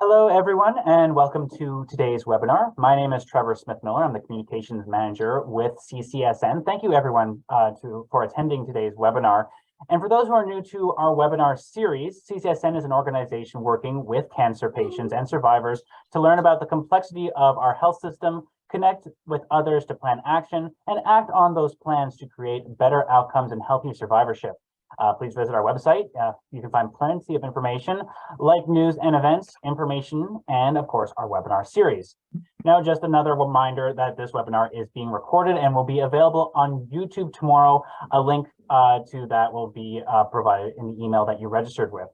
Hello, everyone, and welcome to today's webinar. My name is Trevor Smith-Miller. I'm the Communications Manager with CCSN. Thank you, everyone, for attending today's webinar. And for those who are new to our webinar series, CCSN is an organization working with cancer patients and survivors to learn about the complexity of our health system, connect with others to plan action, and act on those plans to create better outcomes and healthier survivorship. Please visit our website. You can find plenty of information like news and events, information, and of course, our webinar series. Now, just another reminder that this webinar is being recorded and will be available on YouTube tomorrow. A link to that will be provided in the email that you registered with.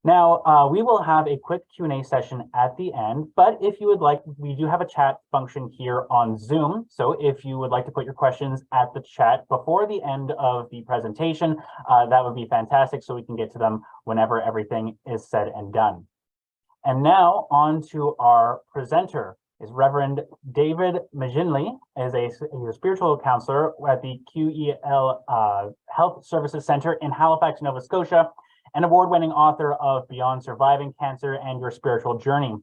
Now, we will have a quick Q&A session at the end, but if you would like, we do have a chat function here on Zoom. So if you would like to put your questions at the chat before the end of the presentation, that would be fantastic so we can get to them whenever everything is said and done. And now on to our presenter is Reverend David Maginley, is a spiritual counselor at the QEII Health Sciences Centre in Halifax, Nova Scotia, an award-winning author of Beyond Surviving Cancer and Your Spiritual Journey.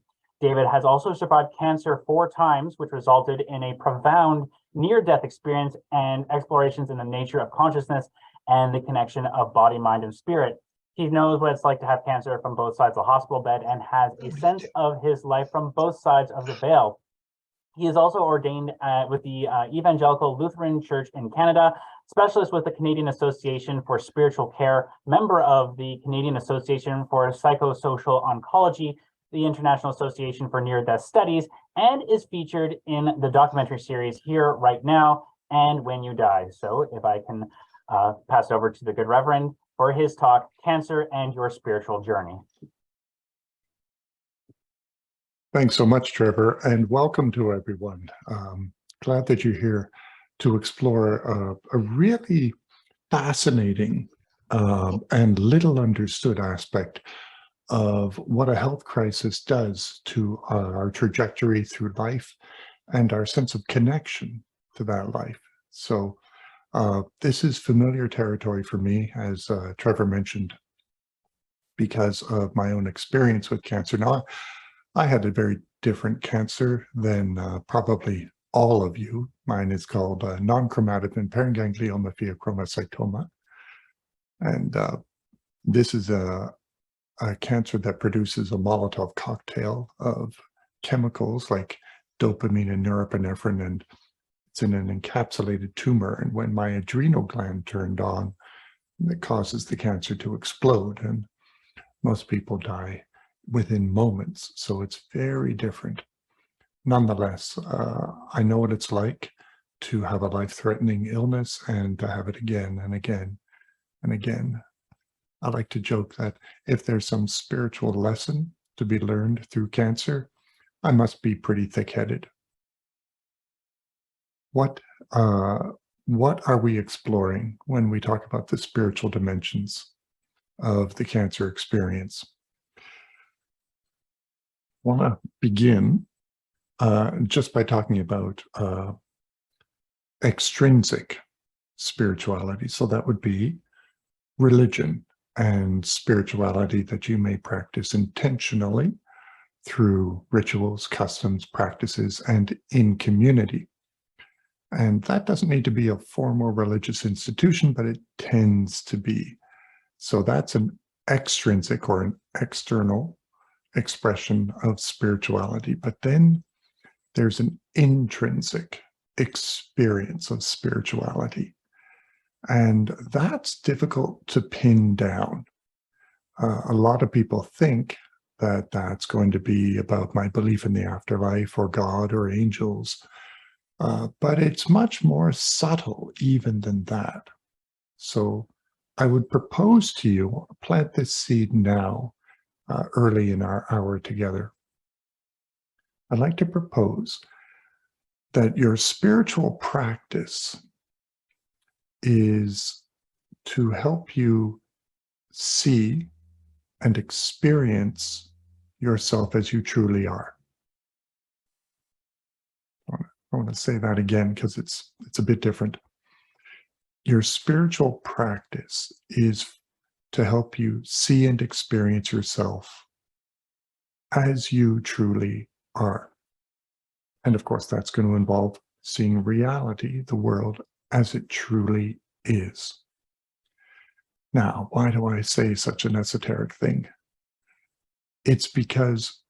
David has also survived cancer 4 times, which resulted in a profound near-death experience and explorations in the nature of consciousness and the connection of body, mind, and spirit. He knows what it's like to have cancer from both sides of the hospital bed and has a sense of his life from both sides of the veil. He is also ordained with the Evangelical Lutheran Church in Canada, specialist with the Canadian Association for Spiritual Care, member of the Canadian Association for Psychosocial Oncology, the International Association for Near-Death Studies, and is featured in the documentary series Here, Right Now, and When You Die. So if I can pass over to the good Reverend for his talk, Cancer and Your Spiritual Journey. Thanks so much, Trevor, and welcome to everyone. Glad that you're here to explore a really fascinating and little understood aspect of what a health crisis does to our trajectory through life and our sense of connection to that life. So this is familiar territory for me, as Trevor mentioned, because of my own experience with cancer. Now, I had a very different cancer than probably all of you. Mine is called non-chromatin paraganglioma pheochromocytoma. And this is a cancer that produces a Molotov cocktail of chemicals like dopamine and norepinephrine, and it's in an encapsulated tumor. And when my adrenal gland turned on, it causes the cancer to explode, and most people die within moments. So it's very different. Nonetheless, I know what it's like to have a life-threatening illness and to have it again and again and again. I like to joke that if there's some spiritual lesson to be learned through cancer, I must be pretty thick-headed. What are we exploring when we talk about the spiritual dimensions of the cancer experience? I want to begin just by talking about extrinsic spirituality. So that would be religion and spirituality that you may practice intentionally through rituals, customs, practices, and in community. And that doesn't need to be a formal religious institution, but it tends to be. So that's an extrinsic or an external expression of spirituality. But then there's an intrinsic experience of spirituality. And that's difficult to pin down. A lot of people think that that's going to be about my belief in the afterlife or God or angels. But it's much more subtle even than that. So I would propose to you, plant this seed now, early in our hour together. I'd like to propose that your spiritual practice is to help you see and experience yourself as you truly are. I want to say that again because it's a bit different. Your spiritual practice is to help you see and experience yourself as you truly are. And of course, that's going to involve seeing reality, the world as it truly is. Now, why do I say such an esoteric thing? It's because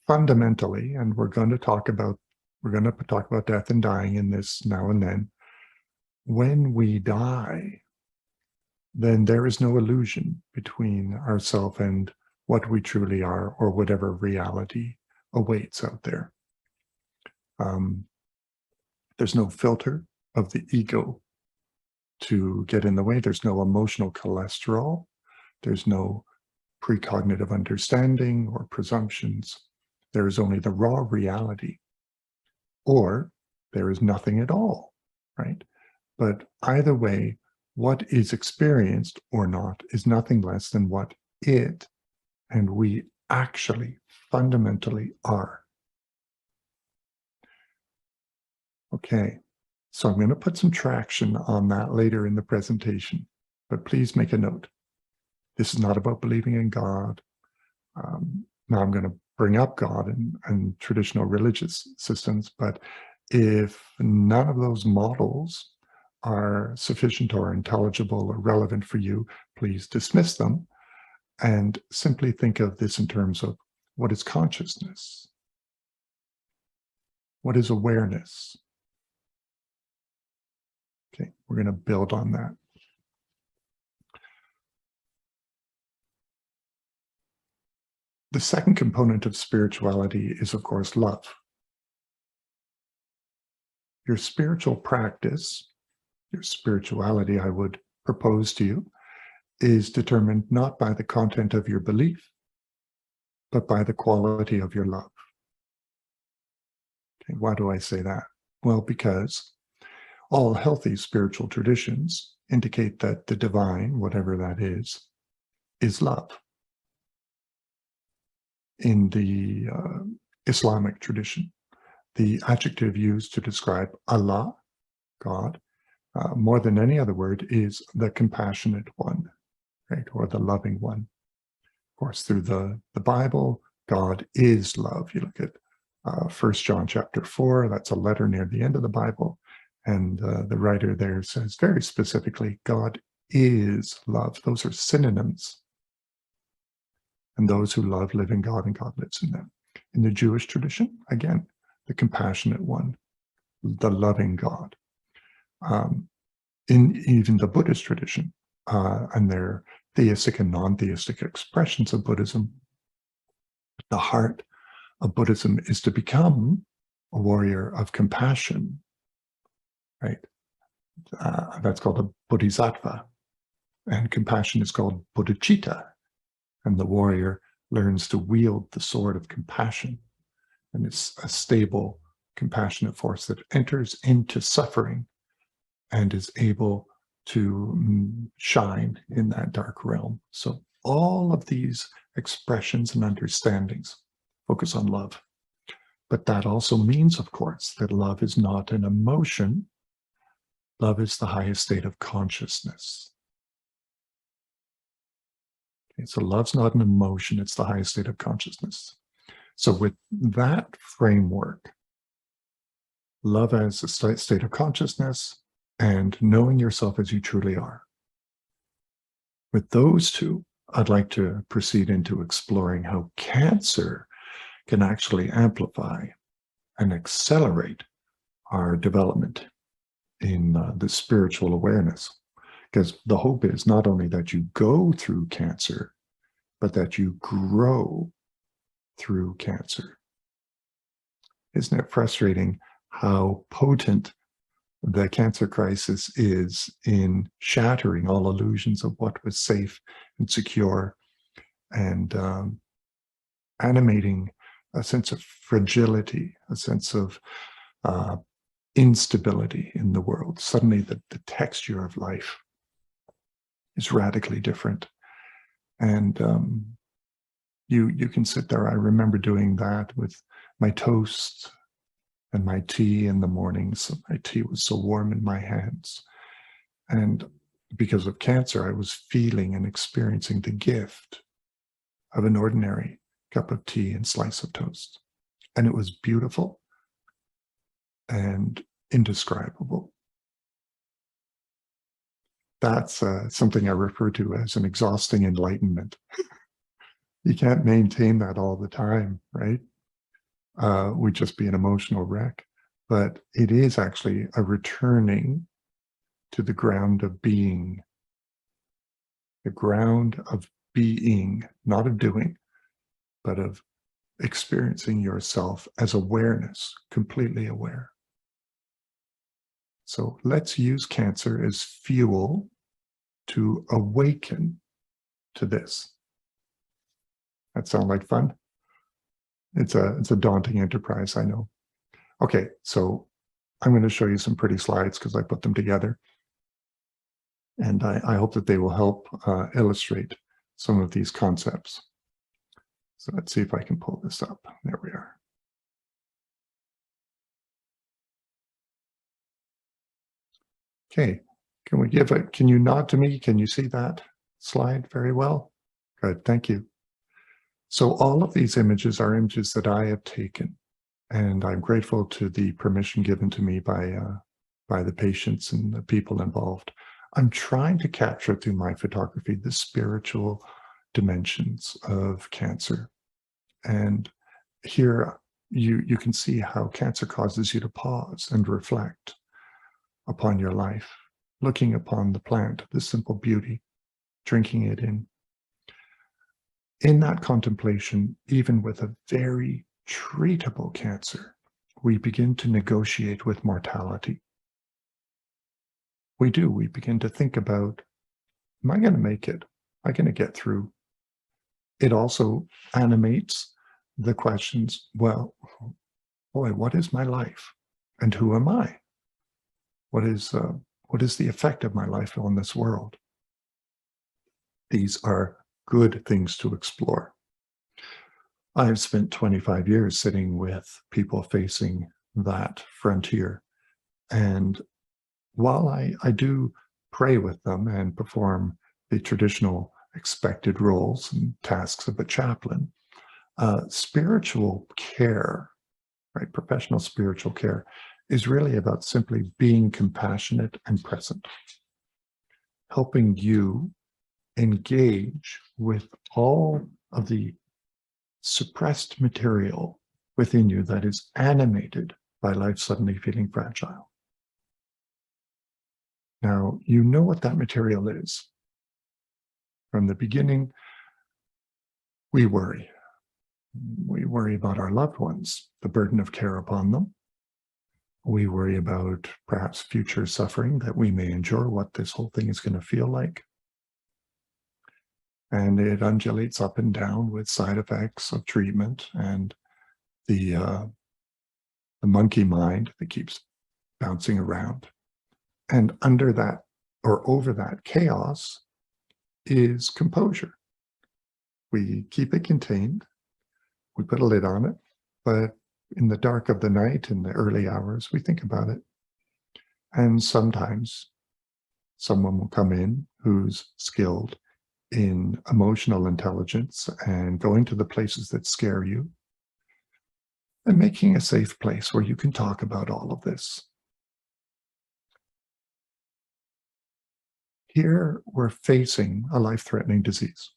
fundamentally, and we're going to talk about death and dying in this now and then, when we die, then there is no illusion between ourselves and what we truly are, or whatever reality awaits out there. There's no filter of the ego to get in the way. There's no emotional cholesterol. There's no precognitive understanding or presumptions. There is only the raw reality, or there is nothing at all, right? But either way, what is experienced or not is nothing less than what it and we actually fundamentally are. Okay, so I'm going to put some traction on that later in the presentation, but please make a note. This is not about believing in God. Now I'm going to bring up God and traditional religious systems, but if none of those models are sufficient or intelligible or relevant for you, please dismiss them and simply think of this in terms of what is consciousness? What is awareness? Okay, we're going to build on that. The second component of spirituality is, of course, love. Your spiritual practice, your spirituality, I would propose to you, is determined not by the content of your belief, but by the quality of your love. Okay, why do I say that? Well, because all healthy spiritual traditions indicate that the divine, whatever that is love. In the Islamic tradition, the adjective used to describe Allah, God, more than any other word, is the compassionate one, right, or the loving one. Of course, through the Bible, God is love. You look at 1 John chapter 4, that's a letter near the end of the Bible, and the writer there says very specifically, God is love. Those are synonyms. And those who love live in God and God lives in them. In the Jewish tradition, again, the compassionate one, the loving God. In even the Buddhist tradition, and their theistic and non-theistic expressions of Buddhism, the heart of Buddhism is to become a warrior of compassion, right? That's called a bodhisattva, and compassion is called bodhicitta, and the warrior learns to wield the sword of compassion, and it's a stable, compassionate force that enters into suffering and is able to shine in that dark realm. So all of these expressions and understandings focus on love. But that also means, of course, that love is not an emotion. Love is the highest state of consciousness. Okay, so love's not an emotion, it's the highest state of consciousness. So with that framework, love as a state of consciousness and knowing yourself as you truly are. With those two, I'd like to proceed into exploring how cancer can actually amplify and accelerate our development in the spiritual awareness. Because the hope is not only that you go through cancer, but that you grow through cancer. Isn't it frustrating how potent the cancer crisis is in shattering all illusions of what was safe and secure, and animating a sense of fragility, a sense of instability in the world. Suddenly the texture of life is radically different. And you can sit there. I remember doing that with my toast and my tea in the mornings. My tea was so warm in my hands. And because of cancer, I was feeling and experiencing the gift of an ordinary cup of tea and slice of toast. And it was beautiful and indescribable. That's something I refer to as an exhausting enlightenment. You can't maintain that all the time, right? Would just be an emotional wreck. But it is actually a returning to the ground of being. The ground of being, not of doing, but of experiencing yourself as awareness, completely aware. So let's use cancer as fuel to awaken to this. That sound like fun? It's a daunting enterprise, I know. Okay, so I'm going to show you some pretty slides because I put them together. And I hope that they will help illustrate some of these concepts. So let's see if I can pull this up. There we are. Okay, can you nod to me? Can you see that slide very well? Good, thank you. So all of these images are images that I have taken, and I'm grateful to the permission given to me by the patients and the people involved. I'm trying to capture through my photography the spiritual dimensions of cancer. And here you can see how cancer causes you to pause and reflect upon your life, looking upon the plant, the simple beauty, drinking it in. In that contemplation, even with a very treatable cancer, we begin to negotiate with mortality. We do. We begin to think about, am I going to make it? Am I going to get through? It also animates the questions, well, boy, what is my life? And who am I? What is the effect of my life on this world? These are good things to explore. I've spent 25 years sitting with people facing that frontier. And while I do pray with them and perform the traditional expected roles and tasks of a chaplain, spiritual care, right, professional spiritual care, is really about simply being compassionate and present, helping you engage with all of the suppressed material within you that is animated by life suddenly feeling fragile. Now, you know what that material is. From the beginning, we worry. We worry about our loved ones, the burden of care upon them. We worry about perhaps future suffering that we may endure, what this whole thing is going to feel like. And it undulates up and down with side effects of treatment and the monkey mind that keeps bouncing around. And under that, or over that chaos, is composure. We keep it contained, we put a lid on it, but in the dark of the night, in the early hours, we think about it. And sometimes someone will come in who's skilled in emotional intelligence and going to the places that scare you and making a safe place where you can talk about all of this. Here, we're facing a life-threatening disease.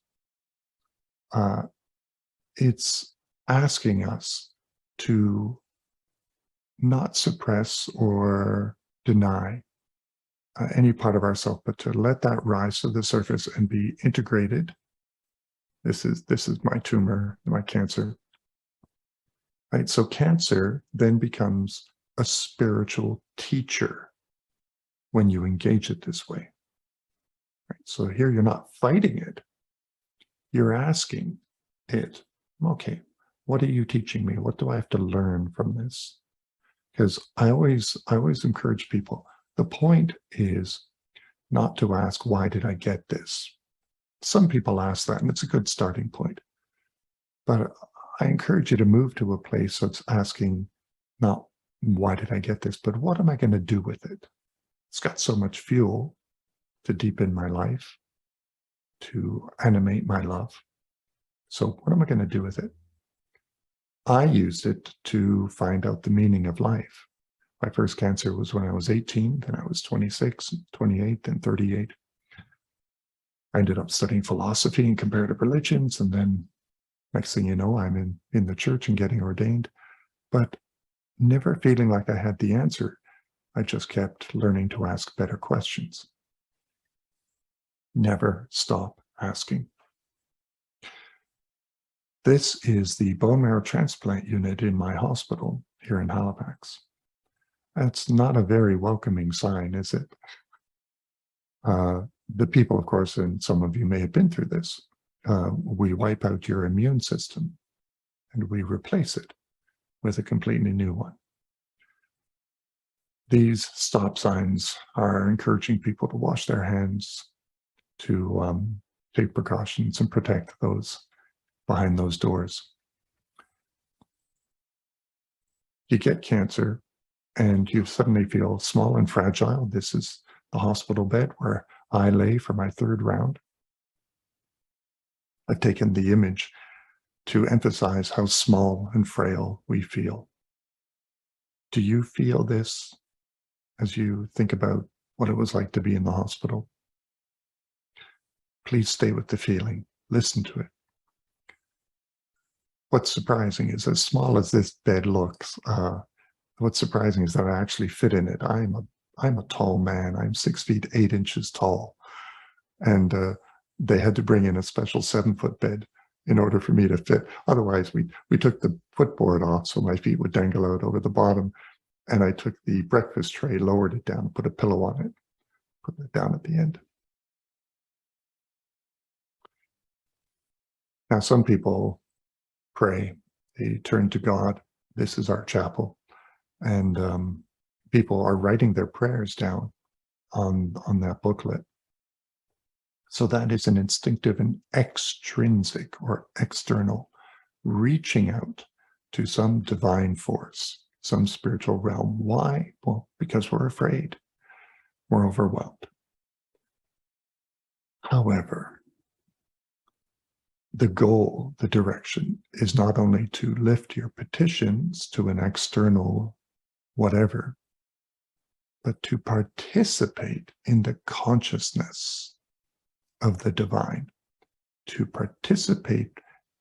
It's asking us to not suppress or deny any part of ourselves, but to let that rise to the surface and be integrated. This is my tumor, my cancer. Right? So cancer then becomes a spiritual teacher when you engage it this way. Right? So here you're not fighting it. You're asking it, okay, what are you teaching me? What do I have to learn from this? Because I always encourage people, the point is not to ask, why did I get this? Some people ask that, and it's a good starting point. But I encourage you to move to a place that's asking, not why did I get this, but what am I going to do with it? It's got so much fuel to deepen my life, to animate my love. So what am I going to do with it? I used it to find out the meaning of life. My first cancer was when I was 18, then I was 26, 28, then 38. I ended up studying philosophy and comparative religions, and then next thing you know, I'm in the church and getting ordained, but never feeling like I had the answer. I just kept learning to ask better questions. Never stop asking. This is the bone marrow transplant unit in my hospital here in Halifax. That's not a very welcoming sign, is it? The people, of course, and some of you may have been through this, we wipe out your immune system and we replace it with a completely new one. These stop signs are encouraging people to wash their hands, to take precautions and protect those behind those doors. You get cancer and you suddenly feel small and fragile. This is the hospital bed where I lay for my 3rd round. I've taken the image to emphasize how small and frail we feel. Do you feel this as you think about what it was like to be in the hospital? Please stay with the feeling. Listen to it. What's surprising is, as small as this bed looks, what's surprising is that I actually fit in it. I'm a tall man. I'm 6 feet 8 inches tall. And they had to bring in a special 7-foot bed in order for me to fit. Otherwise, we took the footboard off so my feet would dangle out over the bottom. And I took the breakfast tray, lowered it down, put a pillow on it, put it down at the end. Now, some people pray, they turn to God. This is our chapel. And people are writing their prayers down on that booklet. So that is an instinctive and extrinsic or external reaching out to some divine force, some spiritual realm. Why? Well, because we're afraid. We're overwhelmed. However, the goal, the direction, is not only to lift your petitions to an external whatever, but to participate in the consciousness of the divine, to participate,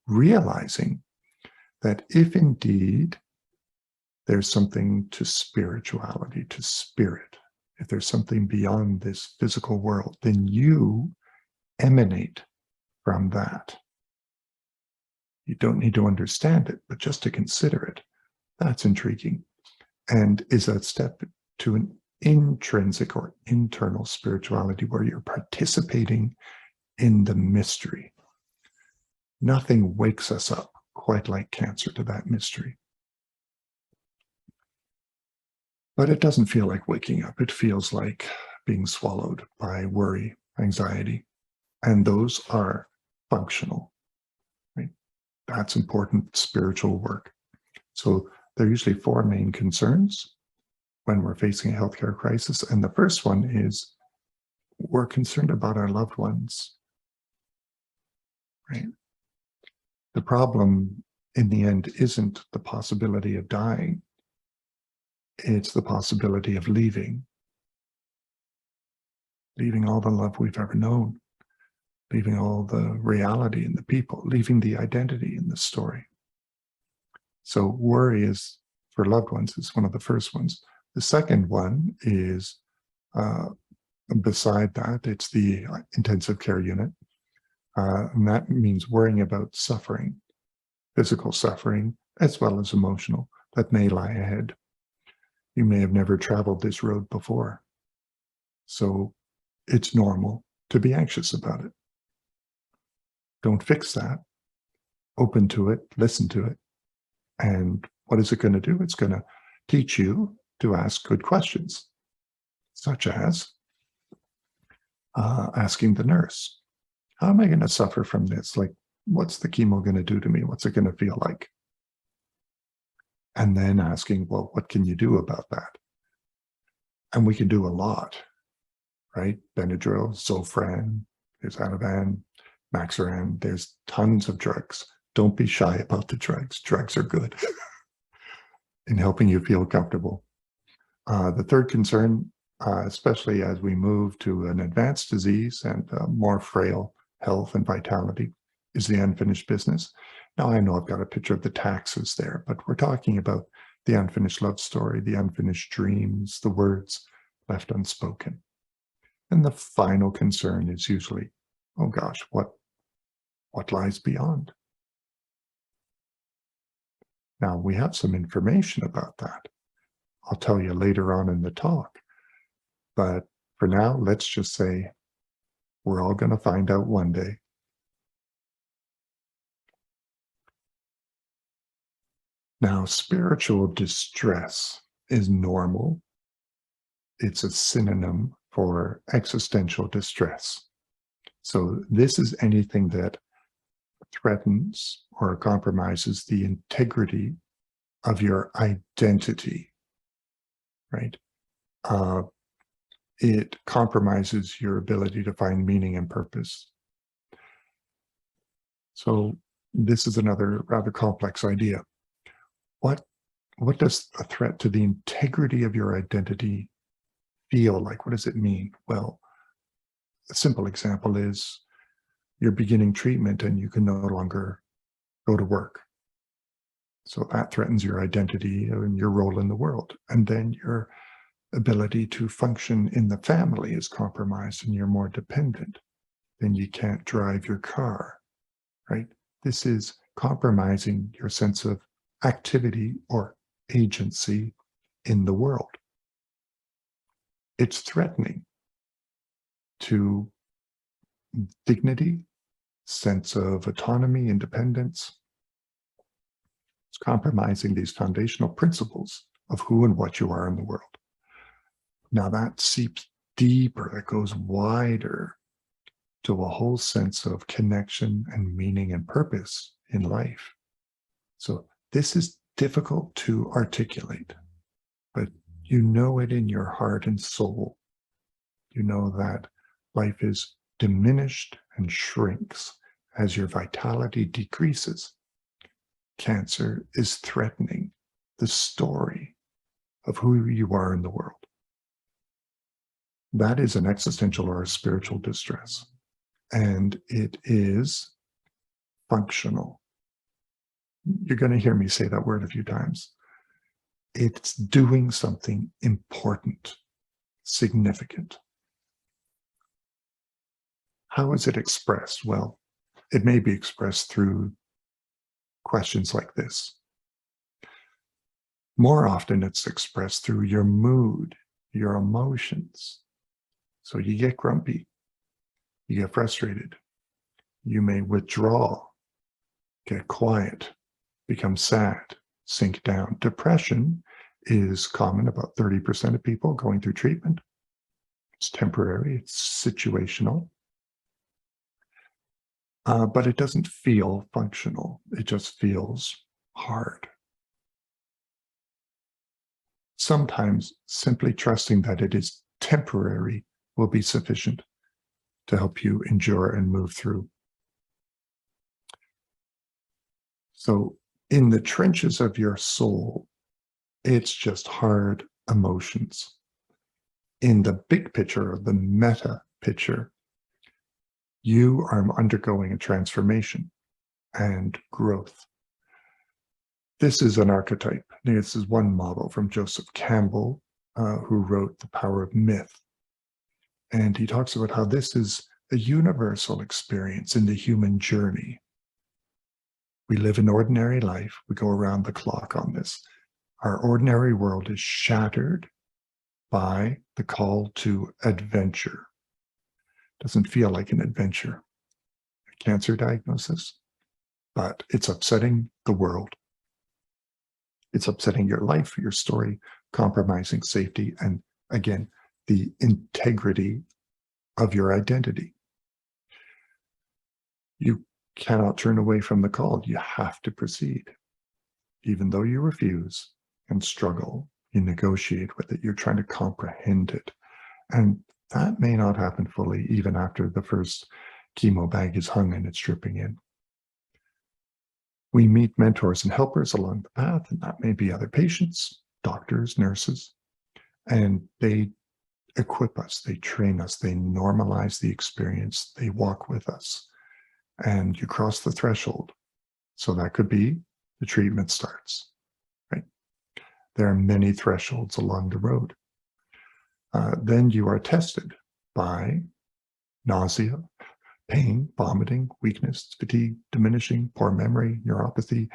realizing that if indeed there's something to spirituality, to spirit, if there's something beyond this physical world, then you emanate from that. You don't need to understand it, but just to consider it, that's intriguing. And is a step to an intrinsic or internal spirituality where you're participating in the mystery. Nothing wakes us up quite like cancer to that mystery. But it doesn't feel like waking up. It feels like being swallowed by worry, anxiety, and those are functional. Right? That's important spiritual work. So there are usually 4 main concerns when we're facing a healthcare crisis. And the first one is we're concerned about our loved ones. Right? The problem in the end isn't the possibility of dying. It's the possibility of leaving all the love we've ever known, leaving all the reality in the people, leaving the identity in the story. So worry is, for loved ones, is one of the first ones. The second one is, beside that, it's the intensive care unit. And that means worrying about suffering, physical suffering, as well as emotional, that may lie ahead. You may have never traveled this road before. So it's normal to be anxious about it. Don't fix that. Open to it, listen to it. And what is it going to do? It's going to teach you to ask good questions, such as asking the nurse, how am I going to suffer from this? Like, what's the chemo going to do to me? What's it going to feel like? And then asking, well, what can you do about that? And we can do a lot, right? Benadryl, Zofran, there's Ativan, Maxaran, there's tons of drugs Don't be shy about the drugs. Drugs are good in helping you feel comfortable. The third concern, especially as we move to an advanced disease and more frail health and vitality, is the unfinished business. Now, I know I've got a picture of the taxes there, but we're talking about the unfinished love story, the unfinished dreams, the words left unspoken. And the final concern is usually, oh gosh, what lies beyond? Now, we have some information about that. I'll tell you later on in the talk. But for now, let's just say we're all going to find out one day. Now, spiritual distress is normal. It's a synonym for existential distress. So this is anything that threatens or compromises the integrity of your identity, right? It compromises your ability to find meaning and purpose. So this is another rather complex idea. What does a threat to the integrity of your identity feel like? What does it mean? Well, a simple example is you're beginning treatment and you can no longer go to work. So that threatens your identity and your role in the world. And then your ability to function in the family is compromised and you're more dependent. Then you can't drive your car, right? This is compromising your sense of activity or agency in the world. It's threatening to dignity, sense of autonomy, independence. It's compromising these foundational principles of who and what you are in the world. Now that seeps deeper, that goes wider to a whole sense of connection and meaning and purpose in life. So this is difficult to articulate, but you know it in your heart and soul. You know that life is diminished and shrinks as your vitality decreases. Cancer is threatening the story of who you are in the world. That is an existential or a spiritual distress, and it is functional. You're going to hear me say that word a few times. It's doing something important, significant. How is it expressed? Well, it may be expressed through questions like this. More often, it's expressed through your mood, your emotions. So you get grumpy, you get frustrated, you may withdraw, get quiet, become sad, sink down. Depression is common, about 30% of people going through treatment. It's temporary, it's situational. But it doesn't feel functional. It just feels hard. Sometimes simply trusting that it is temporary will be sufficient to help you endure and move through. So in the trenches of your soul, it's just hard emotions. In the big picture, the meta picture, you are undergoing a transformation and growth. This is an archetype. This is one model from Joseph Campbell, who wrote The Power of Myth. And he talks about how this is a universal experience in the human journey. We live an ordinary life. We go around the clock on this. Our ordinary world is shattered by the call to adventure. Doesn't feel like an adventure. A cancer diagnosis, but it's upsetting the world. It's upsetting your life, your story, compromising safety, and again, the integrity of your identity. You cannot turn away from the call. You have to proceed. Even though you refuse and struggle, you negotiate with it. You're trying to comprehend it. And that may not happen fully even after the first chemo bag is hung and it's dripping in. We meet mentors and helpers along the path, and that may be other patients, doctors, nurses, and they equip us, they train us, they normalize the experience, they walk with us, and you cross the threshold. So that could be the treatment starts, right? There are many thresholds along the road. Then you are tested by nausea, pain, vomiting, weakness, fatigue, diminishing, poor memory, neuropathy.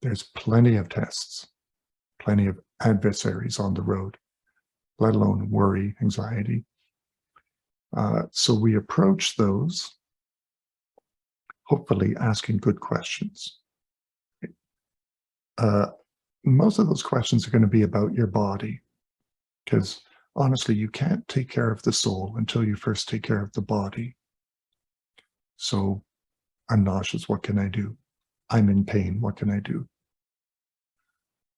There's plenty of tests, plenty of adversaries on the road, let alone worry, anxiety. So we approach those, hopefully asking good questions. Most of those questions are going to be about your body, because honestly, you can't take care of the soul until you first take care of the body. So I'm nauseous, what can I do? I'm in pain, what can I do?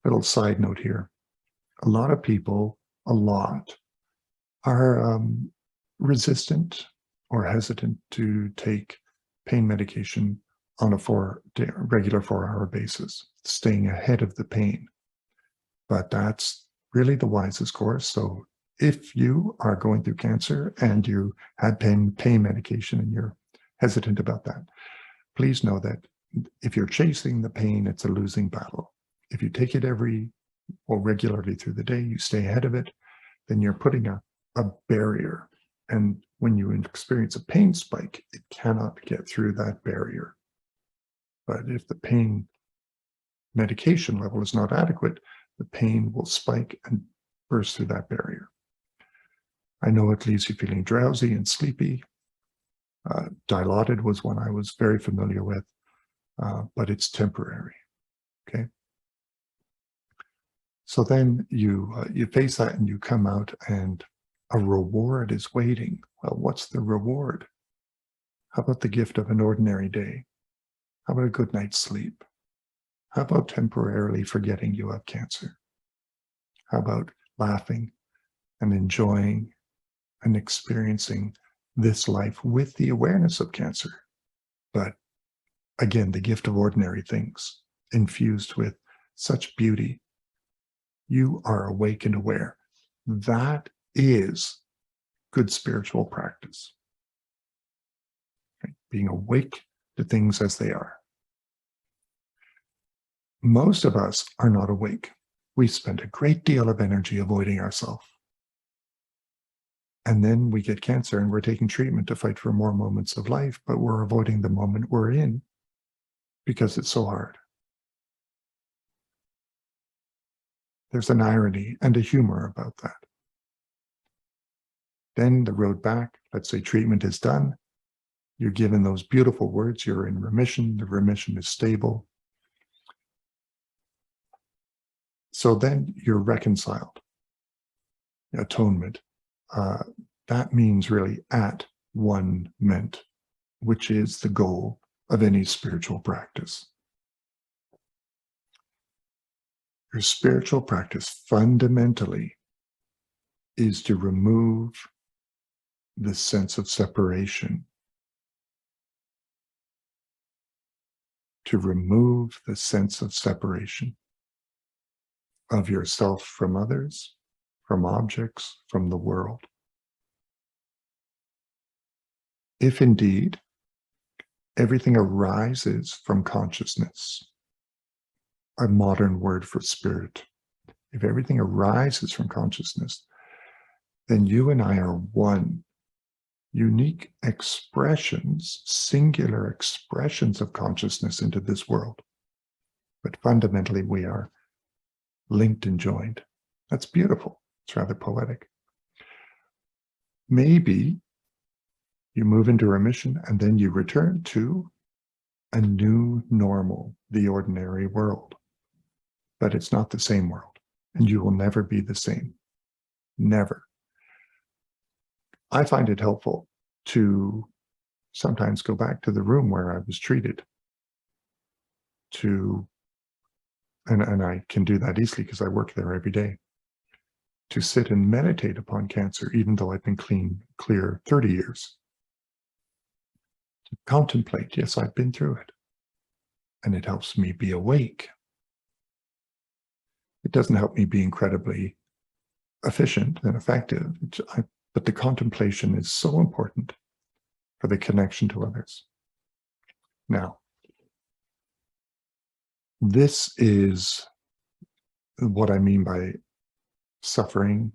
Little side note here. A lot of people, are resistant or hesitant to take pain medication on a regular 4-hour basis, staying ahead of the pain. But that's really the wisest course. So if you are going through cancer and you had pain medication and you're hesitant about that, please know that if you're chasing the pain, it's a losing battle. If you take it regularly through the day, you stay ahead of it, then you're putting a barrier. And when you experience a pain spike, it cannot get through that barrier. But if the pain medication level is not adequate, the pain will spike and burst through that barrier. I know it leaves you feeling drowsy and sleepy. Dilaudid was one I was very familiar with, but it's temporary, okay? So then you face that and you come out and a reward is waiting. Well, what's the reward? How about the gift of an ordinary day? How about a good night's sleep? How about temporarily forgetting you have cancer? How about laughing and enjoying and experiencing this life with the awareness of cancer? But again, the gift of ordinary things infused with such beauty. You are awake and aware. That is good spiritual practice. Right? Being awake to things as they are. Most of us are not awake. We spend a great deal of energy avoiding ourselves. And then we get cancer and we're taking treatment to fight for more moments of life, but we're avoiding the moment we're in because it's so hard. There's an irony and a humor about that. Then the road back, let's say treatment is done. You're given those beautiful words, you're in remission, the remission is stable. So then you're reconciled. Atonement. That means really at one ment, which is the goal of any spiritual practice. Your spiritual practice fundamentally is to remove the sense of separation. To remove the sense of separation of yourself from others, from objects, from the world. If indeed everything arises from consciousness, a modern word for spirit, if everything arises from consciousness, then you and I are one, unique expressions, singular expressions of consciousness into this world. But fundamentally, we are linked and joined. That's beautiful. It's rather poetic. Maybe you move into remission and then you return to a new normal, the ordinary world. But it's not the same world, and you will never be the same. Never. I find it helpful to sometimes go back to the room where I was treated and I can do that easily because I work there every day, to sit and meditate upon cancer, even though I've been clear 30 years. To contemplate, yes, I've been through it. and it helps me be awake. It doesn't help me be incredibly efficient and effective, but the contemplation is so important for the connection to others. Now, this is what I mean by suffering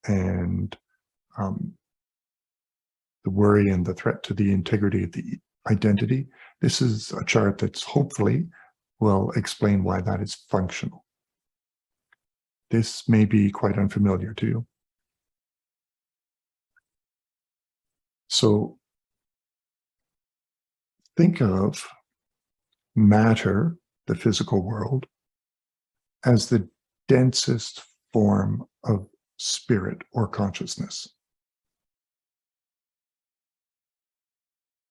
and the worry and the threat to the integrity of the identity. This is a chart that's hopefully will explain why that is functional. This may be quite unfamiliar to you. So think of matter, the physical world, as the densest form of spirit or consciousness.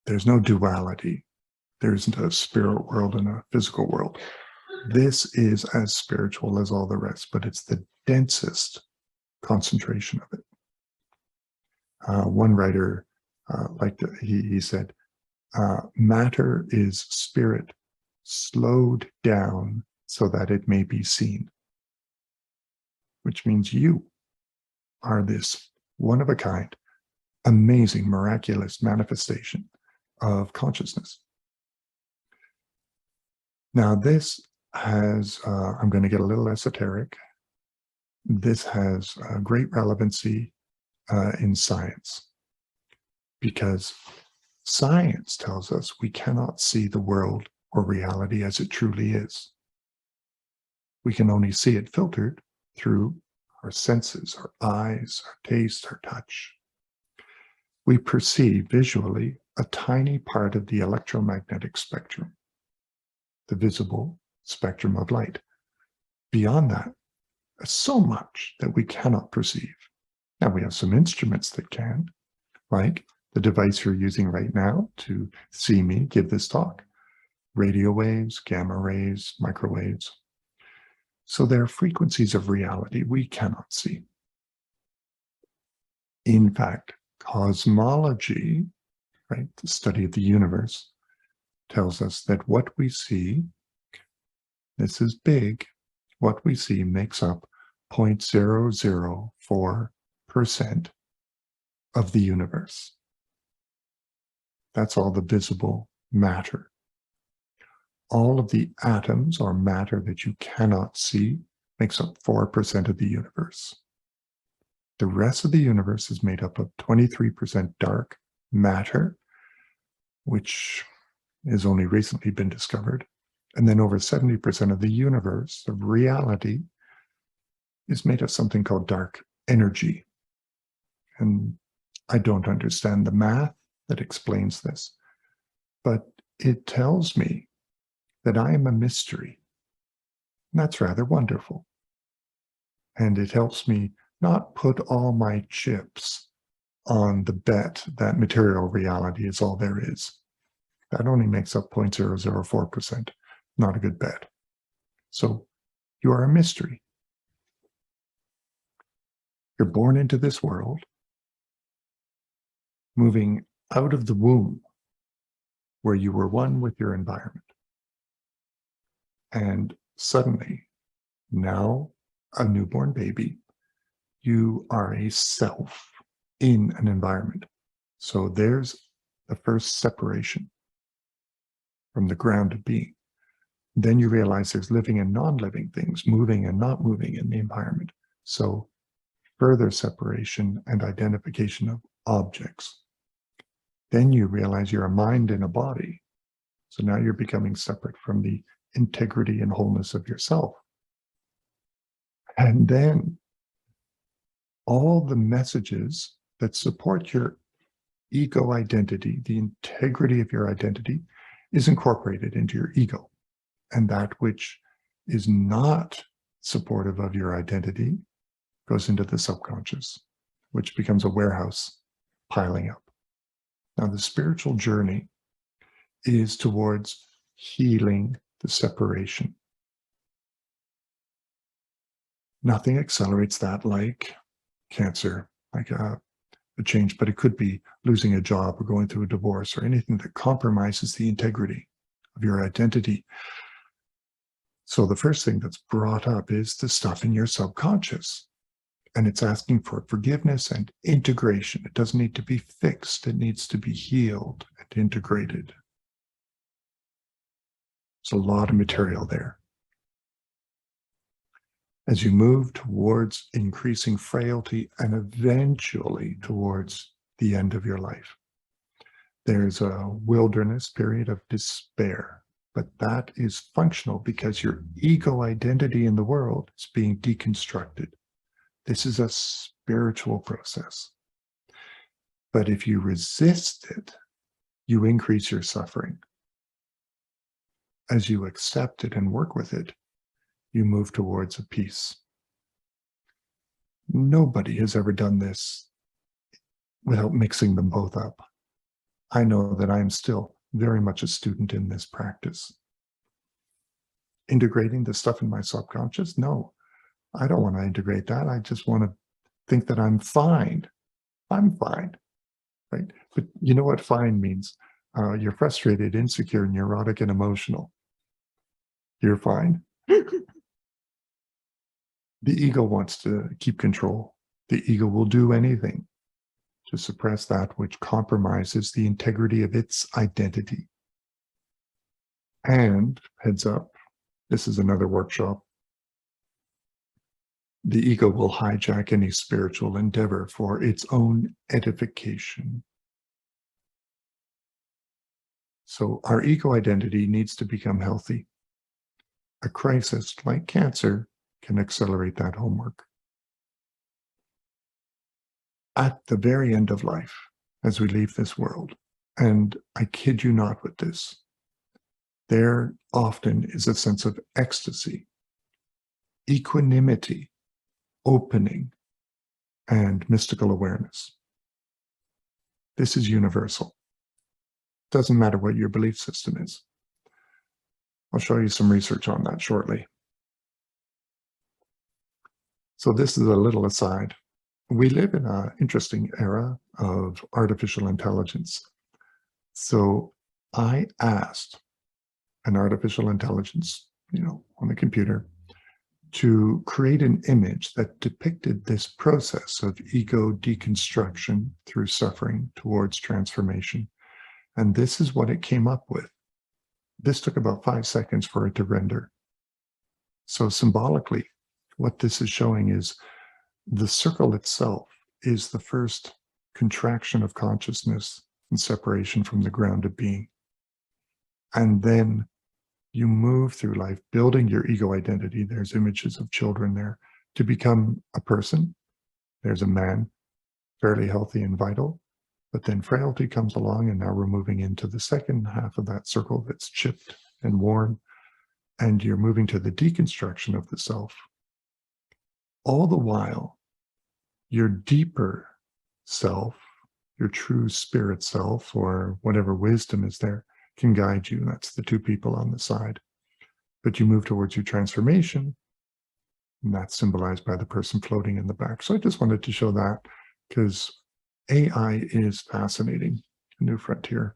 There's no duality. There isn't a spirit world and a physical world. This is as spiritual as all the rest, but it's the densest concentration of it. One writer he said, matter is spirit slowed down so that it may be seen, which means you are this one-of-a-kind, amazing, miraculous manifestation of consciousness. Now this has, I'm going to get a little esoteric, this has great relevancy in science, because science tells us we cannot see the world or reality as it truly is. We can only see it filtered through our senses, our eyes, our taste, our touch. We perceive visually a tiny part of the electromagnetic spectrum, the visible spectrum of light. Beyond that, so much that we cannot perceive. Now, we have some instruments that can, like the device you're using right now to see me give this talk, radio waves, gamma rays, microwaves. So there are frequencies of reality we cannot see. In fact, cosmology, right, the study of the universe, tells us that what we see, this is big, what we see makes up 0.004% of the universe. That's all the visible matter. All of the atoms or matter that you cannot see makes up 4% of the universe. The rest of the universe is made up of 23% dark matter, which has only recently been discovered. And then over 70% of the universe, of reality, is made of something called dark energy. And I don't understand the math that explains this, but it tells me that I am a mystery. And that's rather wonderful. And it helps me not put all my chips on the bet that material reality is all there is. That only makes up 0.004%. Not a good bet. So you are a mystery. You're born into this world, moving out of the womb where you were one with your environment. And suddenly, now a newborn baby, you are a self in an environment. So there's the first separation from the ground of being. Then you realize there's living and non-living things, moving and not moving in the environment. So further separation and identification of objects. Then you realize you're a mind and a body. So now you're becoming separate from the integrity and wholeness of yourself. And then all the messages that support your ego identity, the integrity of your identity, is incorporated into your ego. And that which is not supportive of your identity goes into the subconscious, which becomes a warehouse piling up. Now, the spiritual journey is towards healing the separation. Nothing accelerates that like cancer, like a change, but it could be losing a job or going through a divorce or anything that compromises the integrity of your identity. So the first thing that's brought up is the stuff in your subconscious. And it's asking for forgiveness and integration. It doesn't need to be fixed. It needs to be healed and integrated. There's a lot of material there. As you move towards increasing frailty and eventually towards the end of your life, there's a wilderness period of despair, but that is functional because your ego identity in the world is being deconstructed. This is a spiritual process. But if you resist it, you increase your suffering. As you accept it and work with it, you move towards a peace. Nobody has ever done this without mixing them both up. I know that I'm still very much a student in this practice. Integrating the stuff in my subconscious? No, I don't want to integrate that. I just want to think that I'm fine. I'm fine, right? But you know what fine means? You're frustrated, insecure, neurotic, and emotional. You're fine. The ego wants to keep control. The ego will do anything to suppress that which compromises the integrity of its identity. And heads up, this is another workshop. The ego will hijack any spiritual endeavor for its own edification. So our ego identity needs to become healthy. A crisis like cancer can accelerate that homework. At the very end of life, as we leave this world, and I kid you not with this, there often is a sense of ecstasy, equanimity, opening, and mystical awareness. This is universal. Doesn't matter what your belief system is. I'll show you some research on that shortly. So this is a little aside. We live in an interesting era of artificial intelligence. So I asked an artificial intelligence, on the computer, to create an image that depicted this process of ego deconstruction through suffering towards transformation. And this is what it came up with. This took about 5 seconds for it to render. So symbolically, what this is showing is the circle itself is the first contraction of consciousness and separation from the ground of being. And then you move through life building your ego identity. There's images of children there to become a person. There's a man, fairly healthy and vital, but then frailty comes along, and now we're moving into the second half of that circle that's chipped and worn, and you're moving to the deconstruction of the self. All the while, your deeper self, your true spirit self, or whatever wisdom is there, can guide you. That's the two people on the side. But you move towards your transformation, and that's symbolized by the person floating in the back. So I just wanted to show that because AI is fascinating, a new frontier.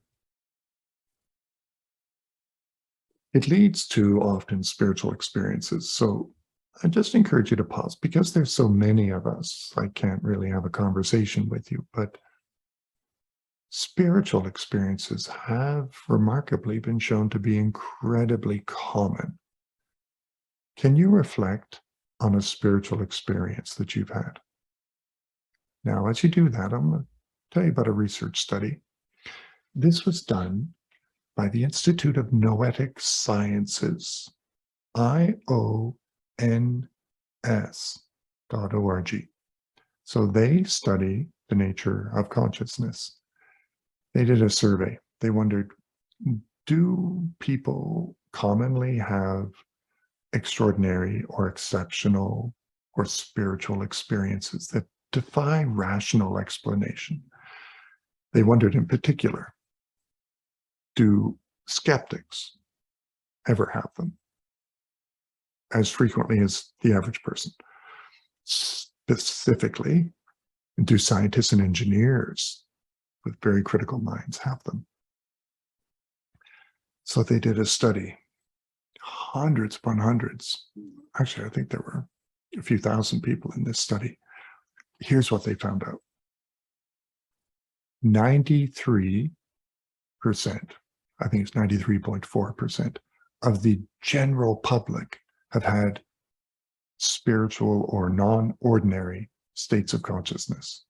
It leads to often spiritual experiences. So I just encourage you to pause because there's so many of us. I can't really have a conversation with you, but spiritual experiences have remarkably been shown to be incredibly common. Can you reflect on a spiritual experience that you've had? Now, as you do that, I'm going to tell you about a research study. This was done by the Institute of Noetic Sciences, IONS.org. So they study the nature of consciousness. They did a survey. They wondered, do people commonly have extraordinary or exceptional or spiritual experiences that defy rational explanation? They wondered in particular, do skeptics ever have them as frequently as the average person? Specifically, do scientists and engineers with very critical minds have them? So they did a study, hundreds upon hundreds. Actually, I think there were a few thousand people in this study. Here's what they found out. 93%, I think it's 93.4% of the general public have had spiritual or non-ordinary states of consciousness.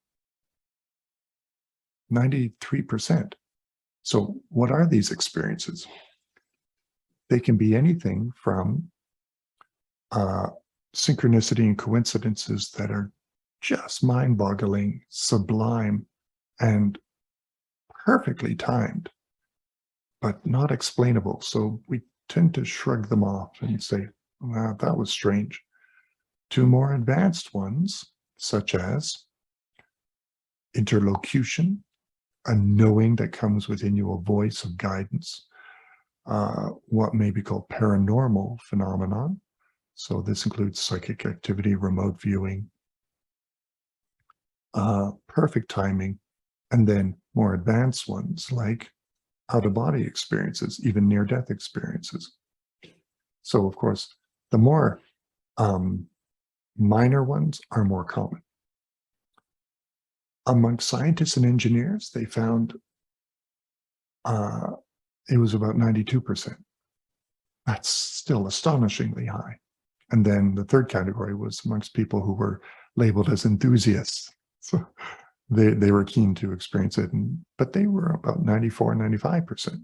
93%. So what are these experiences? They can be anything from synchronicity and coincidences that are just mind-boggling, sublime, and perfectly timed, but not explainable. So we tend to shrug them off and say, wow, that was strange. To more advanced ones, such as interlocution, a knowing that comes within you, a voice of guidance, what may be called paranormal phenomenon. So this includes psychic activity, remote viewing, perfect timing, and then more advanced ones like out-of-body experiences, even near-death experiences. So of course, the more minor ones are more common. Amongst scientists and engineers, they found it was about 92%. That's still astonishingly high. And then the third category was amongst people who were labeled as enthusiasts. So they were keen to experience it, but they were about 94, 95%.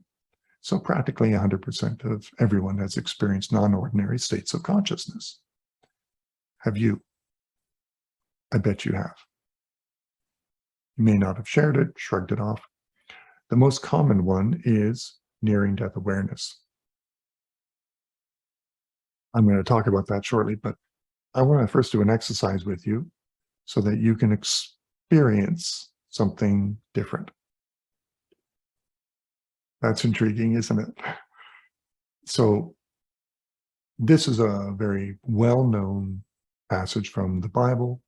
So practically 100% of everyone has experienced non-ordinary states of consciousness. Have you? I bet you have. You may not have shared it, shrugged it off. The most common one is nearing death awareness. I'm going to talk about that shortly, but I want to first do an exercise with you so that you can experience something different. That's intriguing, isn't it? So this is a very well-known passage from the Bible.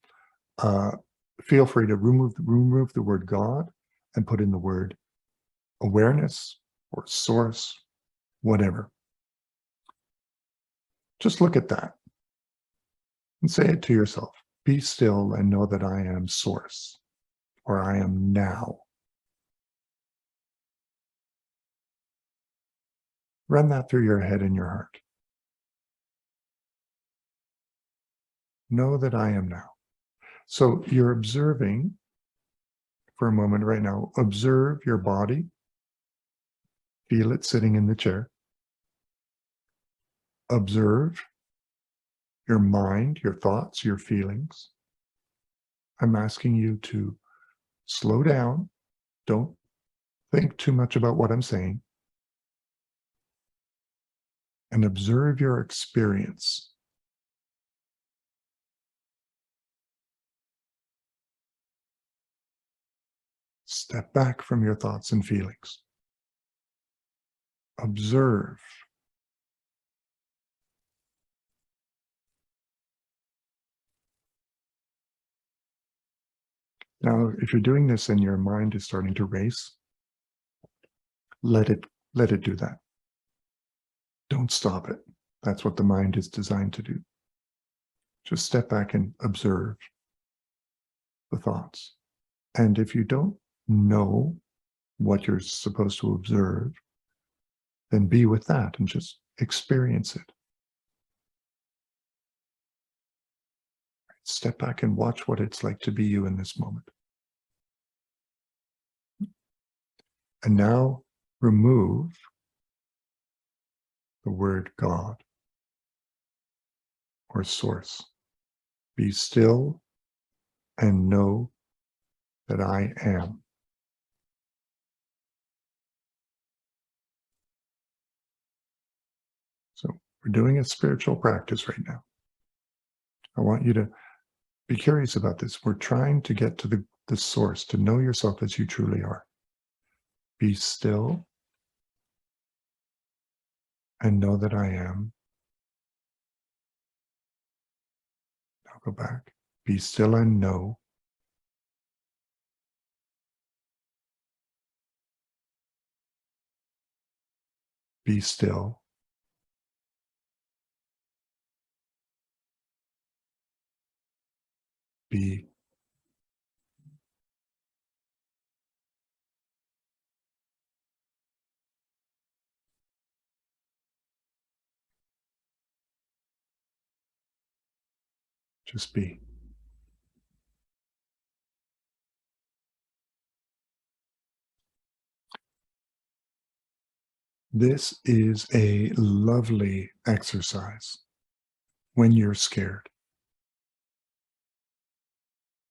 Feel free to remove the word God and put in the word awareness or source, whatever. Just look at that and say it to yourself. Be still and know that I am source, or I am now. Run that through your head and your heart. Know that I am now. So you're observing for a moment right now. Observe your body. Feel it sitting in the chair. Observe your mind, your thoughts, your feelings. I'm asking you to slow down. Don't think too much about what I'm saying. And observe your experience. Step back from your thoughts and feelings. Observe. Now, if you're doing this and your mind is starting to race, let it do that. Don't stop it. That's what the mind is designed to do. Just step back and observe the thoughts. And if you don't know what you're supposed to observe, then be with that and just experience it. Step back and watch what it's like to be you in this moment. And now remove the word God or source. Be still and know that I am. So we're doing a spiritual practice right now. I want you to be curious about this. We're trying to get to the source, to know yourself as you truly are. Be still and know that I am. Now go back. Be still and know. Be still. Be. Just be. This is a lovely exercise when you're scared,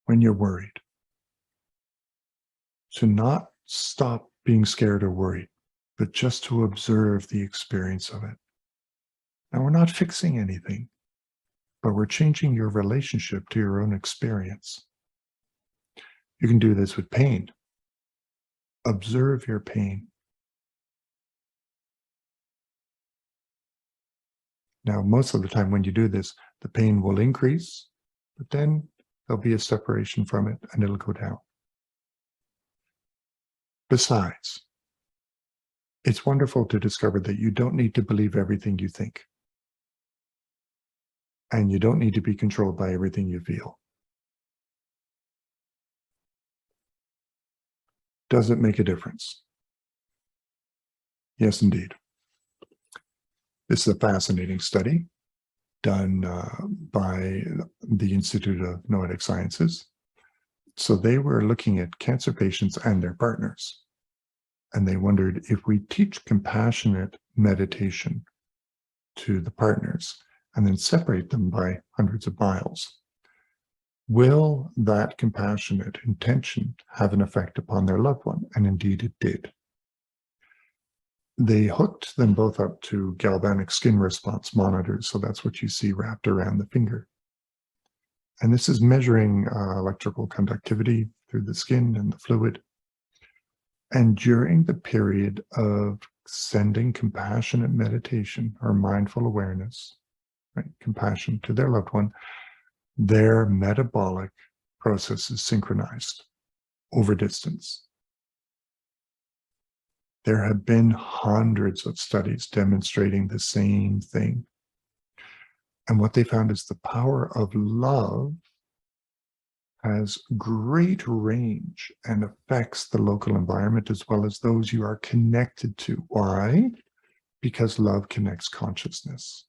when you're worried, to not stop being scared or worried, but just to observe the experience of it. Now, we're not fixing anything, but we're changing your relationship to your own experience. You can do this with pain. Observe your pain. Now, most of the time when you do this, the pain will increase, but then there'll be a separation from it and it'll go down. Besides, it's wonderful to discover that you don't need to believe everything you think. And you don't need to be controlled by everything you feel. Does it make a difference? Yes, indeed. This is a fascinating study done by the Institute of Noetic Sciences. So they were looking at cancer patients and their partners. And they wondered, if we teach compassionate meditation to the partners and then separate them by hundreds of miles, will that compassionate intention have an effect upon their loved one? And indeed it did. They hooked them both up to galvanic skin response monitors. So that's what you see wrapped around the finger. And this is measuring electrical conductivity through the skin and the fluid. And during the period of sending compassionate meditation or mindful awareness, right, compassion to their loved one, their metabolic process is synchronized over distance. There have been hundreds of studies demonstrating the same thing. And what they found is the power of love has great range and affects the local environment as well as those you are connected to. Why? Because love connects consciousness.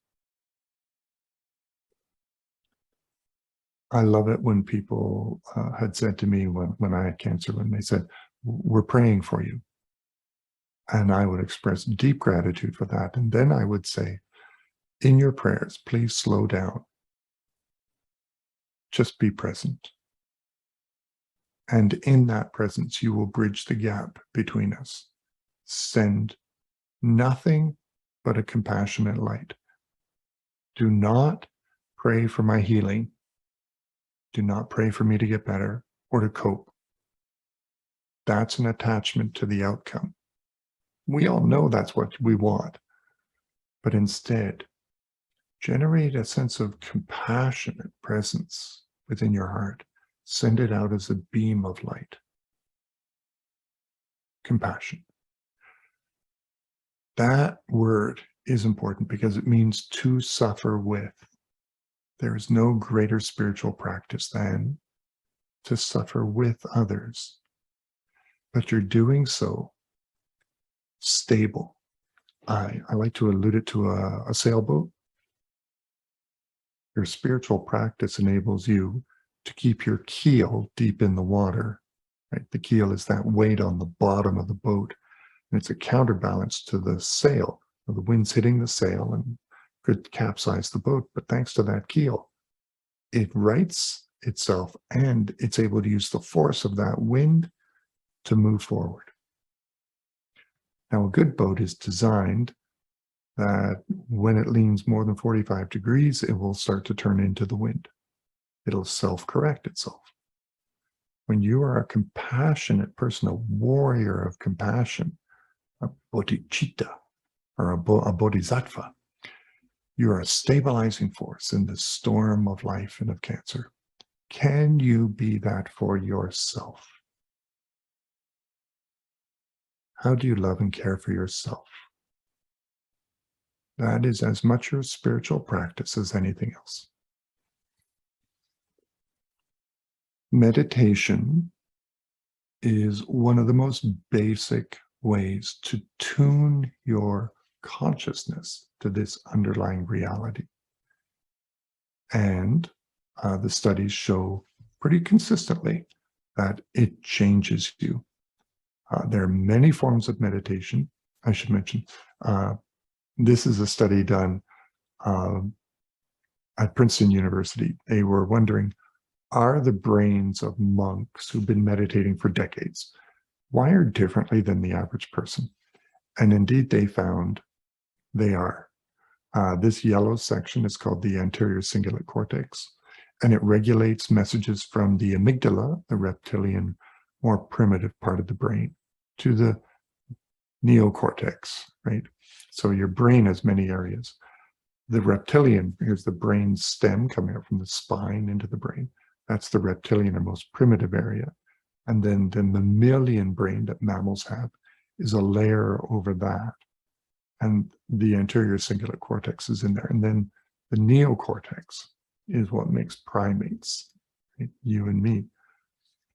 I love it when people had said to me when I had cancer, when they said, "We're praying for you." And I would express deep gratitude for that. And then I would say, in your prayers, please slow down. Just be present. And in that presence, you will bridge the gap between us. Send nothing but a compassionate light. Do not pray for my healing. Do not pray for me to get better or to cope. That's an attachment to the outcome. We all know that's what we want. But instead, generate a sense of compassionate presence within your heart. Send it out as a beam of light. Compassion. That word is important because it means to suffer with. There is no greater spiritual practice than to suffer with others. But you're doing so stable. I like to allude it to a sailboat. Your spiritual practice enables you to keep your keel deep in the water. Right? The keel is that weight on the bottom of the boat, and it's a counterbalance to the sail. The wind's hitting the sail and could capsize the boat, but thanks to that keel, it rights itself and it's able to use the force of that wind to move forward. Now, a good boat is designed that when it leans more than 45 degrees, it will start to turn into the wind. It'll self-correct itself. When you are a compassionate person, a warrior of compassion, a bodhicitta, or a bodhisattva, you are a stabilizing force in the storm of life and of cancer. Can you be that for yourself? How do you love and care for yourself? That is as much your spiritual practice as anything else. Meditation is one of the most basic ways to tune your consciousness to this underlying reality. And the studies show pretty consistently that it changes you. There are many forms of meditation. I should mention, this is a study done at Princeton University. They were wondering, are the brains of monks who've been meditating for decades wired differently than the average person? And indeed, they found they are. This yellow section is called the anterior cingulate cortex, and it regulates messages from the amygdala, the reptilian, more primitive part of the brain, to the neocortex, right? So your brain has many areas. The reptilian, here's the brain stem coming up from the spine into the brain. That's the reptilian or most primitive area. And then the mammalian brain that mammals have is a layer over that. And the anterior cingulate cortex is in there. And then the neocortex is what makes primates, right? You and me.